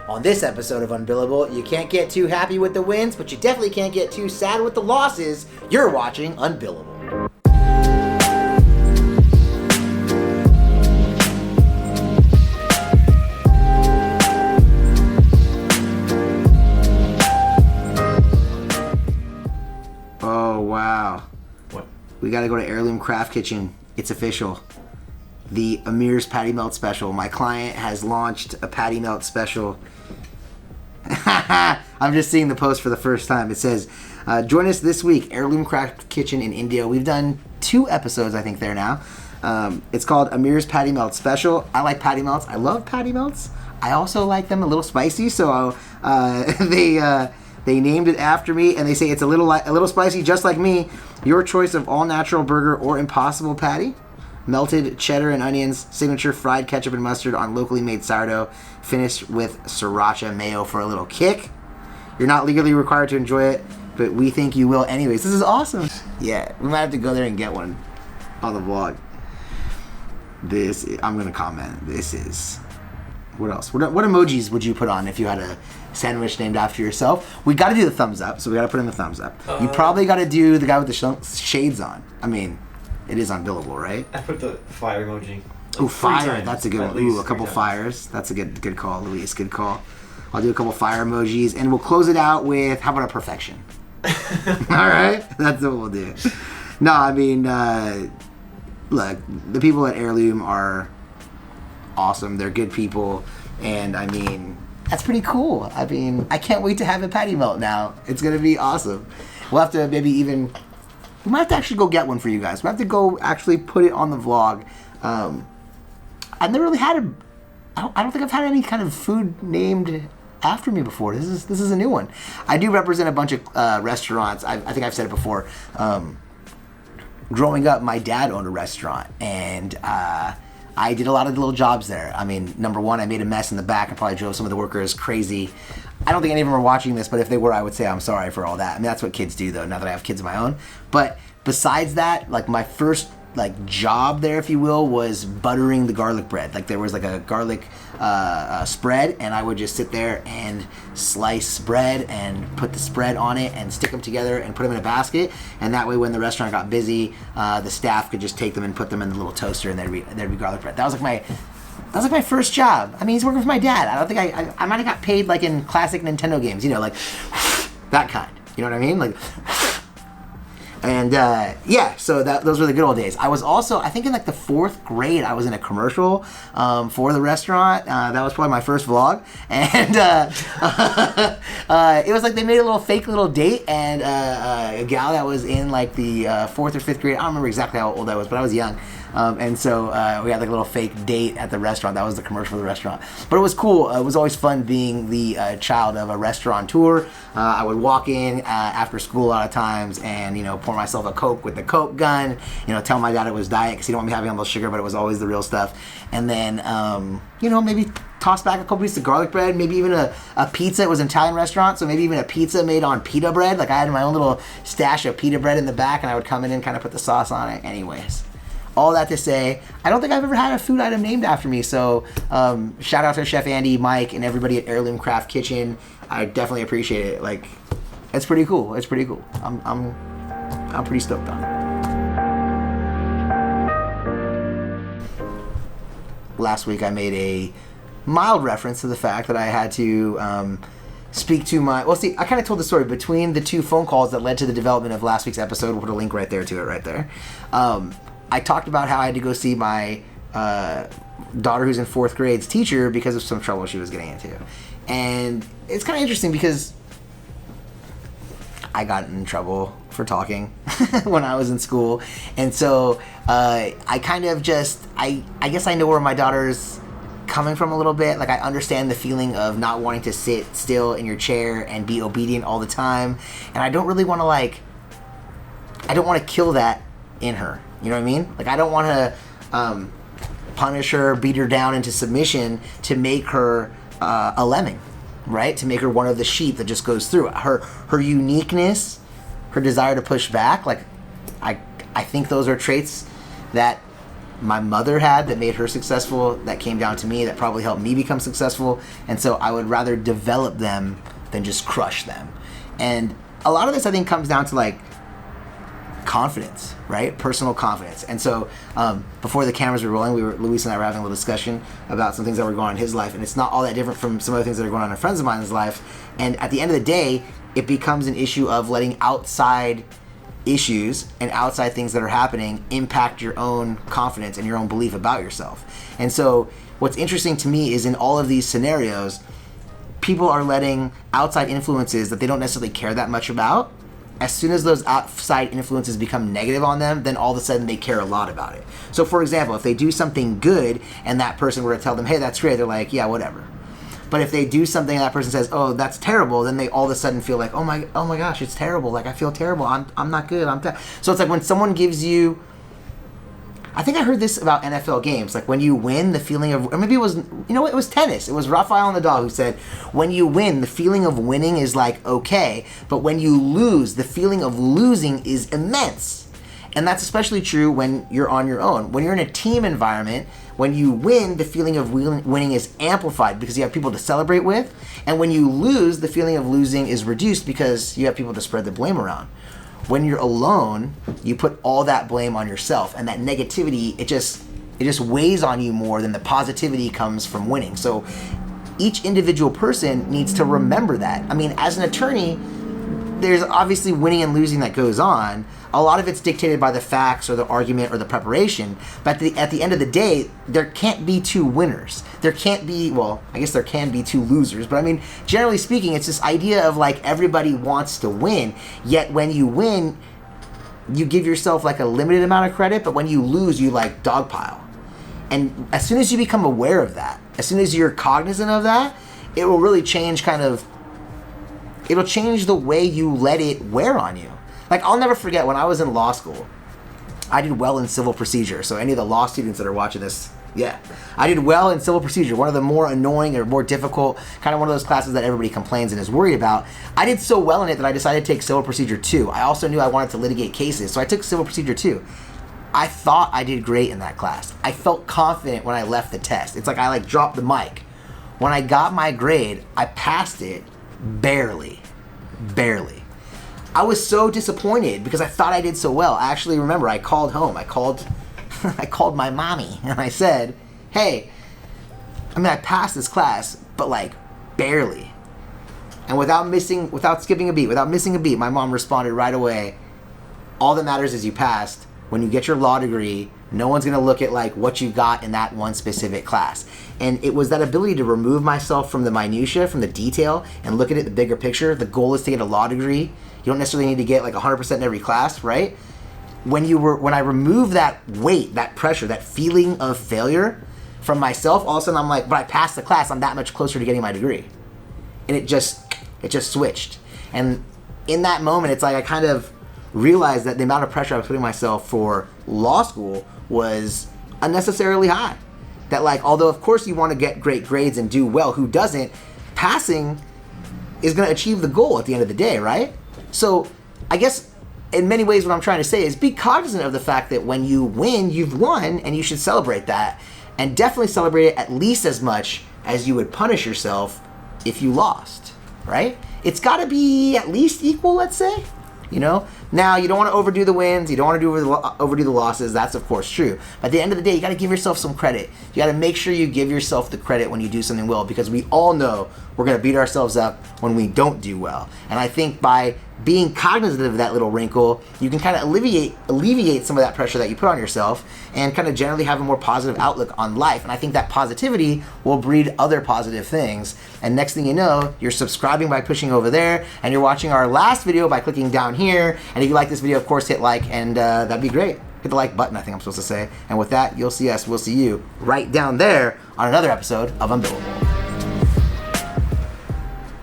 On this episode of Unbillable, you can't get too happy with the wins, but you definitely can't get too sad with the losses. You're watching Unbillable. Oh, wow. What? We gotta go to Heirloom Craft Kitchen. It's official. The Amir's Patty Melt Special. My client has launched a Patty Melt Special. I'm just seeing the post for the first time. It says, join us this week, Heirloom Craft Kitchen in India. We've done 2 episodes, I think, there now. It's called Amir's Patty Melt Special. I like patty melts. I love patty melts. I also like them a little spicy, so they named it after me, and they say it's a little spicy, just like me. Your choice of all-natural burger or impossible patty. Melted cheddar and onions, signature fried ketchup and mustard on locally made sourdough, finished with sriracha mayo for a little kick. You're not legally required to enjoy it, but we think you will anyways. This is awesome. Yeah, we might have to go there and get one on the vlog. I'm going to comment. This is... What else? What emojis would you put on if you had a sandwich named after yourself? We got to do the thumbs up, so we got to put in the thumbs up. You probably got to do the guy with the shades on. I mean... It is Unbillable, right? I put the fire emoji. Ooh, fire. That's a good one. Ooh, a couple 3 times. fires. That's a good call, Luis. Good call. I'll do a couple fire emojis, and we'll close it out with, how about a perfection? All right? That's what we'll do. No, I mean, look, the people at Heirloom are awesome. They're good people, and I mean, that's pretty cool. I mean, I can't wait to have a patty melt now. It's going to be awesome. We'll have to maybe even... We might have to actually go get one for you guys. We have to go actually put it on the vlog. I've never really had I don't think I've had any kind of food named after me before. This is a new one. I do represent a bunch of restaurants. I think I've said it before. Growing up, my dad owned a restaurant, and I did a lot of little jobs there. I mean, number one, I made a mess in the back and probably drove some of the workers crazy. I don't think any of them are watching this, but if they were, I would say I'm sorry for all that. I mean, that's what kids do, though, now that I have kids of my own. But besides that, like, my first, like, job there, if you will, was buttering the garlic bread. Like, there was, like, a garlic spread, and I would just sit there and slice bread and put the spread on it and stick them together and put them in a basket. And that way, when the restaurant got busy, the staff could just take them and put them in the little toaster, and there'd be garlic bread. That was my first job. I mean, he's working for my dad. I don't think I might have got paid like in classic Nintendo games, you know, like that kind. You know what I mean? Like, and yeah, so those were the good old days. I was also, I think in like the 4th grade, I was in a commercial for the restaurant. That was probably my first vlog, and it was like they made a little fake little date, and a gal that was in like the 4th or 5th grade. I don't remember exactly how old I was, but I was young. And so we had like a little fake date at the restaurant. That was the commercial for the restaurant. But it was cool. It was always fun being the child of a restaurateur. I would walk in after school a lot of times and, you know, pour myself a Coke with the Coke gun, you know, tell my dad it was diet because he didn't want me having all the sugar, but it was always the real stuff. And then, you know, maybe toss back a couple pieces of garlic bread, maybe even a pizza. It was an Italian restaurant, so maybe even a pizza made on pita bread. Like I had my own little stash of pita bread in the back, and I would come in and kind of put the sauce on it. Anyways. All that to say, I don't think I've ever had a food item named after me. So shout out to Chef Andy, Mike, and everybody at Heirloom Craft Kitchen. I definitely appreciate it. Like, it's pretty cool. It's pretty cool. I'm pretty stoked on it. Last week I made a mild reference to the fact that I had to speak to my... Well, see, I kind of told the story between the 2 phone calls that led to the development of last week's episode. We'll put a link right there to it right there. I talked about how I had to go see my daughter who's in 4th grade's teacher because of some trouble she was getting into. And it's kind of interesting because I got in trouble for talking when I was in school. And so I kind of just, I guess I know where my daughter's coming from a little bit. Like I understand the feeling of not wanting to sit still in your chair and be obedient all the time. And I don't really want to I don't want to kill that in her. You know what I mean? Like I don't want to punish her, beat her down into submission to make her a lemming, right? To make her one of the sheep that just goes through. Her uniqueness, her desire to push back, like I think those are traits that my mother had that made her successful, that came down to me, that probably helped me become successful. And so I would rather develop them than just crush them. And a lot of this, I think, comes down to like confidence, right? Personal confidence. And so before the cameras were rolling, Luis and I were having a little discussion about some things that were going on in his life, and it's not all that different from some of the things that are going on in friends of mine's life. And at the end of the day, it becomes an issue of letting outside issues and outside things that are happening impact your own confidence and your own belief about yourself. And so what's interesting to me is in all of these scenarios, people are letting outside influences that they don't necessarily care that much about, as soon as those outside influences become negative on them, then all of a sudden they care a lot about it. So for example, if they do something good and that person were to tell them, hey, that's great, they're like, yeah, whatever. But if they do something and that person says, oh, that's terrible, then they all of a sudden feel like, oh my gosh, it's terrible. Like, I feel terrible. I'm not good. So it's like when someone gives you, I think I heard this about NFL games. Like when you win, the feeling of, or maybe it was, it was tennis. It was Rafael Nadal who said, when you win, the feeling of winning is like, okay. But when you lose, the feeling of losing is immense. And that's especially true when you're on your own. When you're in a team environment, when you win, the feeling of winning is amplified because you have people to celebrate with. And when you lose, the feeling of losing is reduced because you have people to spread the blame around. When you're alone, you put all that blame on yourself, and that negativity, it just weighs on you more than the positivity comes from winning. So each individual person needs to remember that. I mean, as an attorney, there's obviously winning and losing that goes on. A lot of it's dictated by the facts or the argument or the preparation. But at the end of the day, there can't be two winners. There can't be, well, I guess there can be two losers. But I mean, generally speaking, it's this idea of like everybody wants to win. Yet when you win, you give yourself like a limited amount of credit. But when you lose, you like dogpile. And as soon as you become aware of that, as soon as you're cognizant of that, it will really change it'll change the way you let it wear on you. Like, I'll never forget when I was in law school, I did well in civil procedure. So any of the law students that are watching this, yeah, I did well in civil procedure. One of the more annoying or more difficult, kind of one of those classes that everybody complains and is worried about. I did so well in it that I decided to take civil procedure 2. I also knew I wanted to litigate cases, so I took civil procedure 2. I thought I did great in that class. I felt confident when I left the test. It's like I dropped the mic. When I got my grade, I passed it barely. I was so disappointed because I thought I did so well. I actually remember I called home. I called my mommy and I said, hey, I passed this class, but barely. And without missing a beat, my mom responded right away, all that matters is you passed. When you get your law degree, no one's going to look at what you got in that one specific class. And it was that ability to remove myself from the minutia, from the detail, and look at it the bigger picture. The goal is to get a law degree. You don't necessarily need to get 100% in every class, right? When I remove that weight, that pressure, that feeling of failure from myself, all of a sudden I'm like, but I passed the class, I'm that much closer to getting my degree. And it just switched. And in that moment, it's like I kind of realized that the amount of pressure I was putting myself for law school was unnecessarily high. That although of course you want to get great grades and do well, who doesn't? Passing is going to achieve the goal at the end of the day, right? So I guess in many ways what I'm trying to say is be cognizant of the fact that when you win, you've won, and you should celebrate that, and definitely celebrate it at least as much as you would punish yourself if you lost, right? It's got to be at least equal, let's say. Now you don't want to overdo the wins, you don't want to overdo the losses. That's of course true. But at the end of the day, you got to give yourself some credit. You got to make sure you give yourself the credit when you do something well, because we all know we're going to beat ourselves up when we don't do well. And I think by being cognizant of that little wrinkle, you can kind of alleviate some of that pressure that you put on yourself and kind of generally have a more positive outlook on life. And I think that positivity will breed other positive things. And next thing you know, you're subscribing by pushing over there, and you're watching our last video by clicking down here. And if you like this video, of course, hit like, and that'd be great. Hit the like button, I think I'm supposed to say. And with that, we'll see you right down there on another episode of Unbillable.